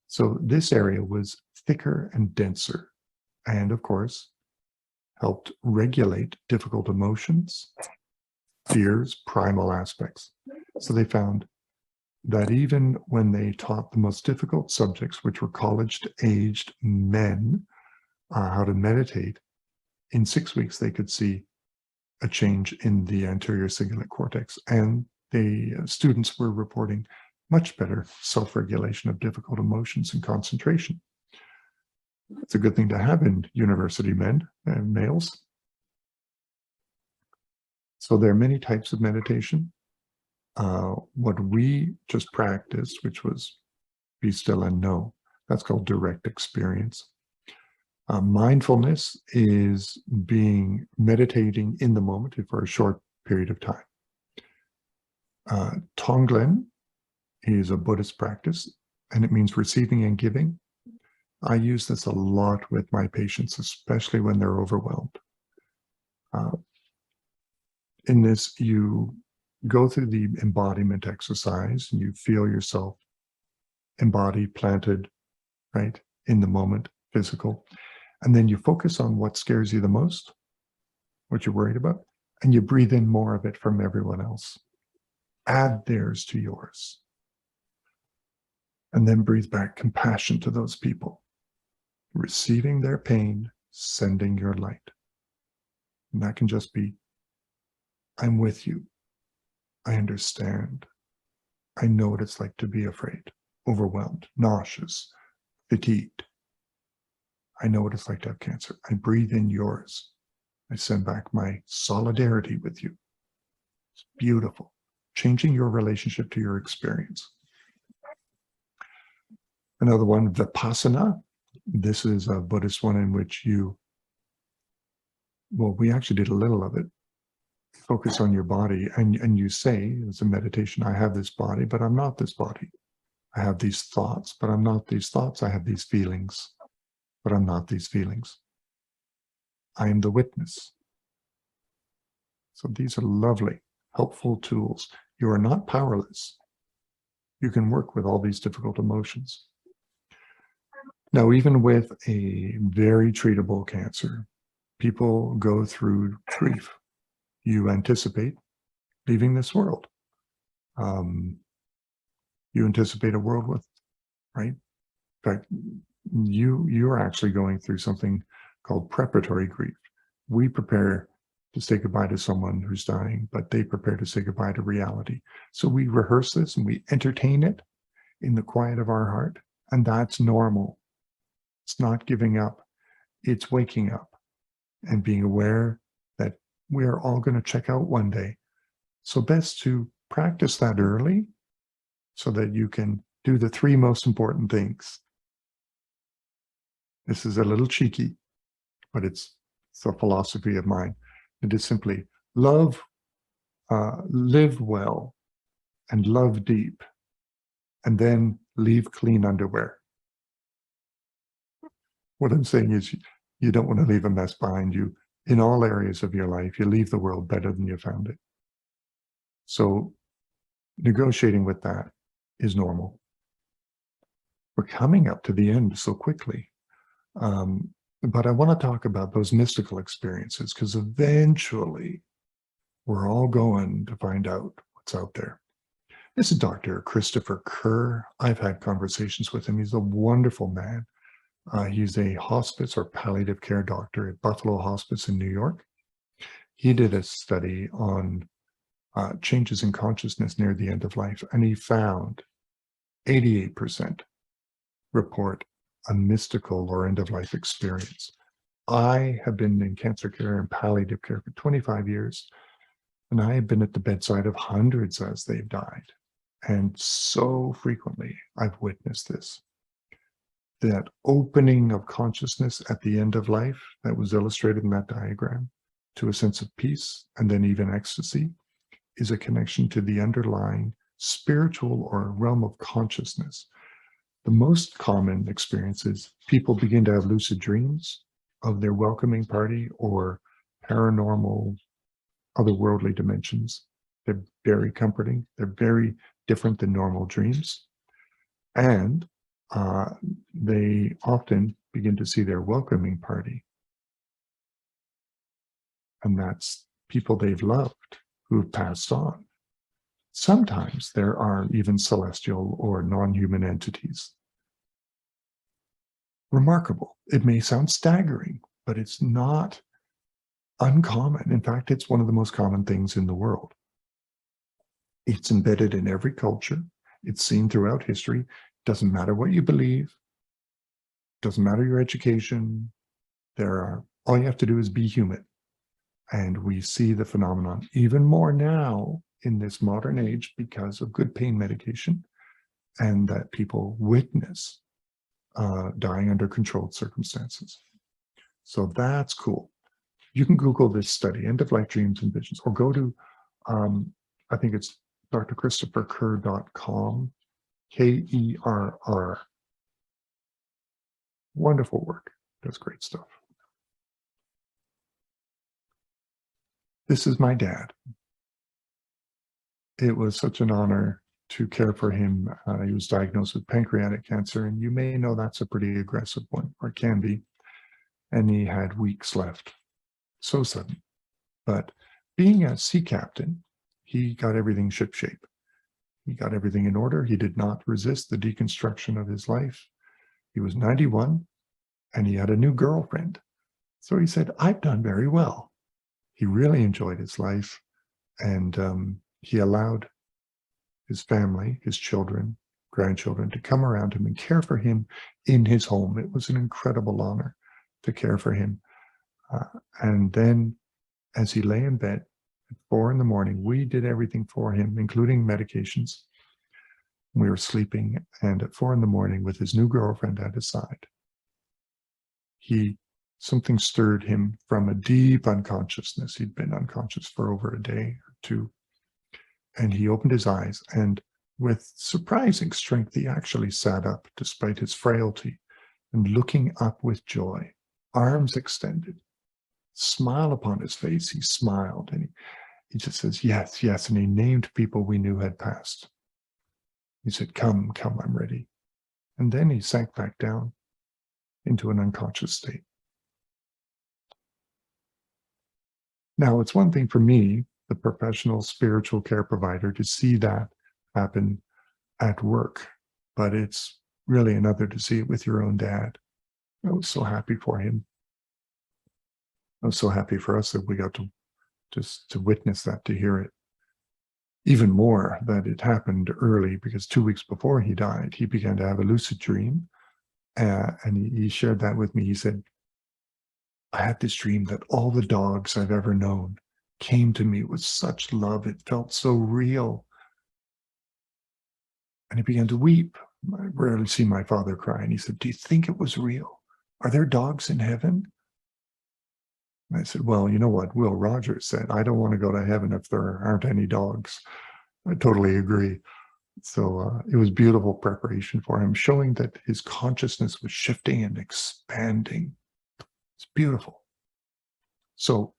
So this area was thicker and denser, and of course, helped regulate difficult emotions, fears, primal aspects. So they found that even when they taught the most difficult subjects, which were college-aged men, how to meditate, in 6 weeks they could see a change in the anterior cingulate cortex, and the students were reporting much better self-regulation of difficult emotions and concentration. It's a good thing to have in university men and males. So there are many types of meditation. What we just practiced, which was be still and know, that's called direct experience. Mindfulness is meditating in the moment for a short period of time. Tonglen is a Buddhist practice, and it means receiving and giving. I use this a lot with my patients, especially when they're overwhelmed. In this, you go through the embodiment exercise, and you feel yourself embodied, planted, right, in the moment, physical. And then you focus on what scares you the most, what you're worried about, and you breathe in more of it from everyone else. Add theirs to yours. And then breathe back compassion to those people, receiving their pain, sending your light. And that can just be, I'm with you. I understand. I know what it's like to be afraid, overwhelmed, nauseous, fatigued. I know what it's like to have cancer. I breathe in yours. I send back my solidarity with you. It's beautiful. Changing your relationship to your experience. Another one, Vipassana. This is a Buddhist one in which we actually did a little of it. Focus on your body, and you say, as a meditation, I have this body, but I'm not this body. I have these thoughts, but I'm not these thoughts. I have these feelings, but I'm not these feelings. I am the witness. So these are lovely, helpful tools. You are not powerless. You can work with all these difficult emotions. Now, even with a very treatable cancer, people go through grief. You anticipate leaving this world. You anticipate a world with, right? In fact, you're actually going through something called preparatory grief. We prepare to say goodbye to someone who's dying, but they prepare to say goodbye to reality. So we rehearse this and we entertain it in the quiet of our heart, and that's normal. It's not giving up. It's waking up and being aware that we're all going to check out one day. So best to practice that early so that you can do the 3 most important things. This is a little cheeky, but it's a philosophy of mine. It is simply love, live well, and love deep, and then leave clean underwear. What I'm saying is you don't want to leave a mess behind you. in all areas of your life, you leave the world better than you found it. So negotiating with that is normal. We're coming up to the end so quickly. But I want to talk about those mystical experiences, because eventually we're all going to find out what's out there. This is Dr. Christopher Kerr. I've had conversations with him. He's a wonderful man. He's a hospice or palliative care doctor at Buffalo Hospice in New York. He did a study on changes in consciousness near the end of life, and he found 88% report a mystical or end-of-life experience. I have been in cancer care and palliative care for 25 years, and I have been at the bedside of hundreds as they've died. And so frequently I've witnessed this. That opening of consciousness at the end of life that was illustrated in that diagram to a sense of peace and then even ecstasy is a connection to the underlying spiritual or realm of consciousness. The most common experience is people begin to have lucid dreams of their welcoming party or paranormal, otherworldly dimensions. They're very comforting. They're very different than normal dreams. And they often begin to see their welcoming party. And that's people they've loved who have passed on. Sometimes there are even celestial or non-human entities. Remarkable. It may sound staggering, but it's not uncommon. In fact, it's one of the most common things in the world. It's embedded in every culture. It's seen throughout history. Doesn't matter what you believe. Doesn't matter your education. All you have to do is be human. And we see the phenomenon even more now in this modern age because of good pain medication, and that people witness dying under controlled circumstances. So that's cool. You can Google this study, End-of-Life Dreams and Visions, or go to, I think it's drchristopherkerr.com, Kerr. Wonderful work. Does great stuff. This is my dad. It was such an honor to care for him. He was diagnosed with pancreatic cancer, and you may know that's a pretty aggressive one, or can be. And he had weeks left. So sudden. But being a sea captain, he got everything shipshape. He got everything in order. He did not resist the deconstruction of his life. He was 91, and he had a new girlfriend. So he said, I've done very well. He really enjoyed his life, and he allowed his family, his children, grandchildren to come around him and care for him in his home. It was an incredible honor to care for him. And then as he lay in bed at 4 a.m, we did everything for him, including medications. We were sleeping, and at 4 a.m, with his new girlfriend at his side, something stirred him from a deep unconsciousness. He'd been unconscious for over a day or two. And he opened his eyes, and with surprising strength, he actually sat up despite his frailty, and looking up with joy, arms extended, smile upon his face. He smiled, and he just says, yes, yes. And he named people we knew had passed. He said, come, come, I'm ready. And then he sank back down into an unconscious state. Now, it's one thing for me, the professional spiritual care provider, to see that happen at work, but it's really another to see it with your own dad. I was so happy for him. I was so happy for us that we got to just to witness that, to hear it. Even more that it happened early, because 2 weeks before he died, he began to have a lucid dream, and he shared that with me. He said, I had this dream that all the dogs I've ever known came to me with such love. It felt so real. And he began to weep. I rarely see my father cry. And he said, do you think it was real? Are there dogs in heaven? And I said, well, you know what Will Rogers said, I don't want to go to heaven if there aren't any dogs. I totally agree. So it was beautiful preparation for him, showing that his consciousness was shifting and expanding. It's beautiful. So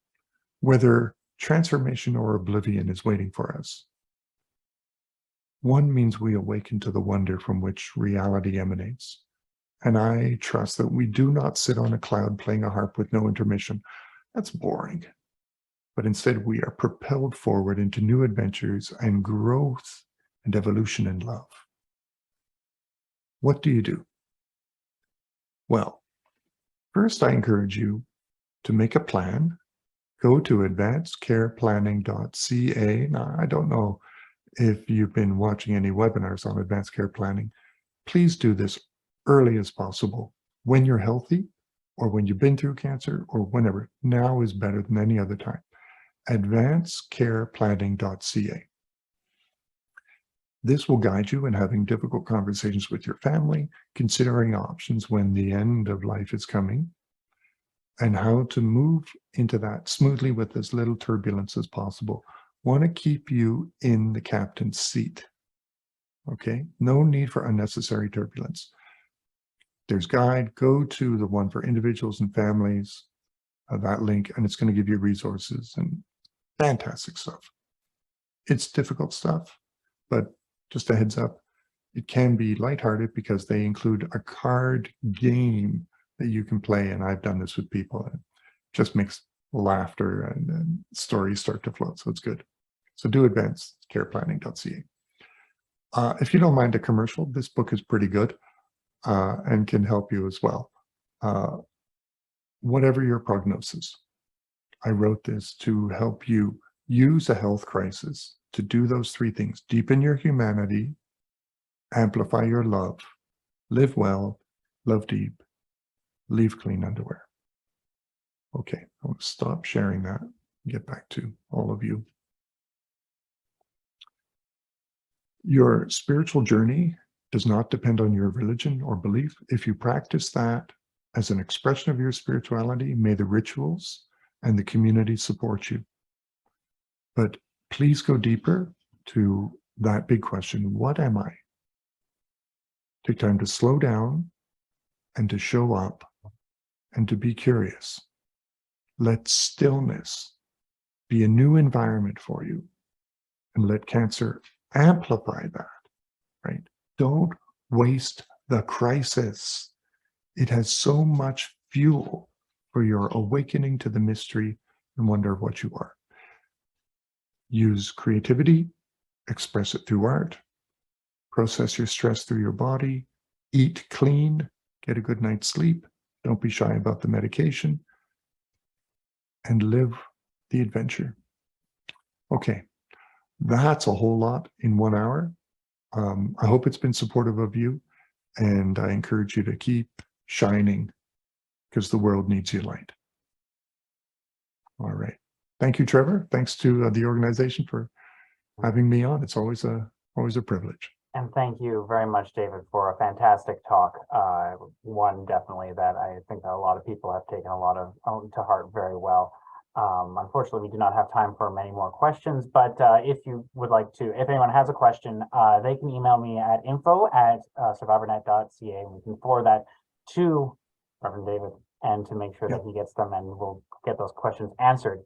whether transformation or oblivion is waiting for us, one means we awaken to the wonder from which reality emanates. And I trust that we do not sit on a cloud playing a harp with no intermission. That's boring. But instead, we are propelled forward into new adventures and growth and evolution in love. What do you do? Well, first, I encourage you to make a plan. Go to advancedcareplanning.ca. Now, I don't know if you've been watching any webinars on advanced care planning. Please do this early as possible, when you're healthy or when you've been through cancer or whenever. Now is better than any other time. advancedcareplanning.ca. This will guide you in having difficult conversations with your family, considering options when the end of life is coming, and how to move into that smoothly with as little turbulence as possible. Want to keep you in the captain's seat. Okay, no need for unnecessary turbulence. There's guide, go to the one for individuals and families, that link, and it's going to give you resources and fantastic stuff. It's difficult stuff, but just a heads up, it can be lighthearted because they include a card game that you can play, and I've done this with people, and it just makes laughter and stories start to float, so it's good. So do advancedcareplanning.ca. If you don't mind a commercial, this book is pretty good and can help you as well. Whatever your prognosis, I wrote this to help you use a health crisis to do those three things: deepen your humanity, amplify your love, live well, love deep, leave clean underwear. Okay, I'm going to stop sharing that and get back to all of you. Your spiritual journey does not depend on your religion or belief. If you practice that as an expression of your spirituality, may the rituals and the community support you. But please go deeper to that big question: what am I? Take time to slow down and to show up and to be curious. Let stillness be a new environment for you, and let cancer amplify that, right? Don't waste the crisis. It has so much fuel for your awakening to the mystery and wonder of what you are. Use creativity, express it through art, process your stress through your body, eat clean, get a good night's sleep, don't be shy about the medication, and live the adventure. Okay, that's a whole lot in 1 hour. I hope it's been supportive of you, and I encourage you to keep shining because the world needs your light. All right. Thank you, Trevor. Thanks to the organization for having me on. It's always a privilege. And thank you very much, David, for a fantastic talk. One definitely that I think that a lot of people have taken a lot of to heart very well. Unfortunately, we do not have time for many more questions, but if you would like to, if anyone has a question, they can email me at info@survivornet.ca, and we can forward that to Reverend David and to make sure that he gets them, and we'll get those questions answered.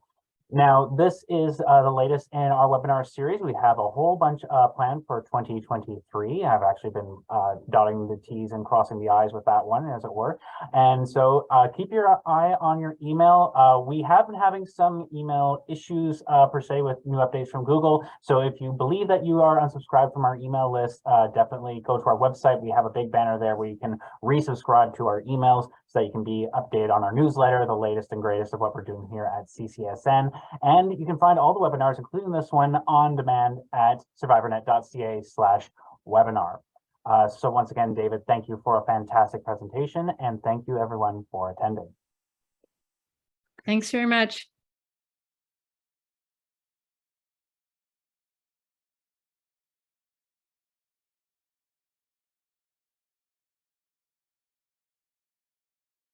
Now, this is the latest in our webinar series. We have a whole bunch planned for 2023. I've actually been dotting the T's and crossing the I's with that one, as it were. And so keep your eye on your email. We have been having some email issues per se with new updates from Google. So if you believe that you are unsubscribed from our email list, definitely go to our website. We have a big banner there where you can resubscribe to our emails so that you can be updated on our newsletter, the latest and greatest of what we're doing here at CCSN. And you can find all the webinars, including this one, on demand at survivornet.ca/webinar. So once again, David, thank you for a fantastic presentation, and thank you everyone for attending. Thanks very much.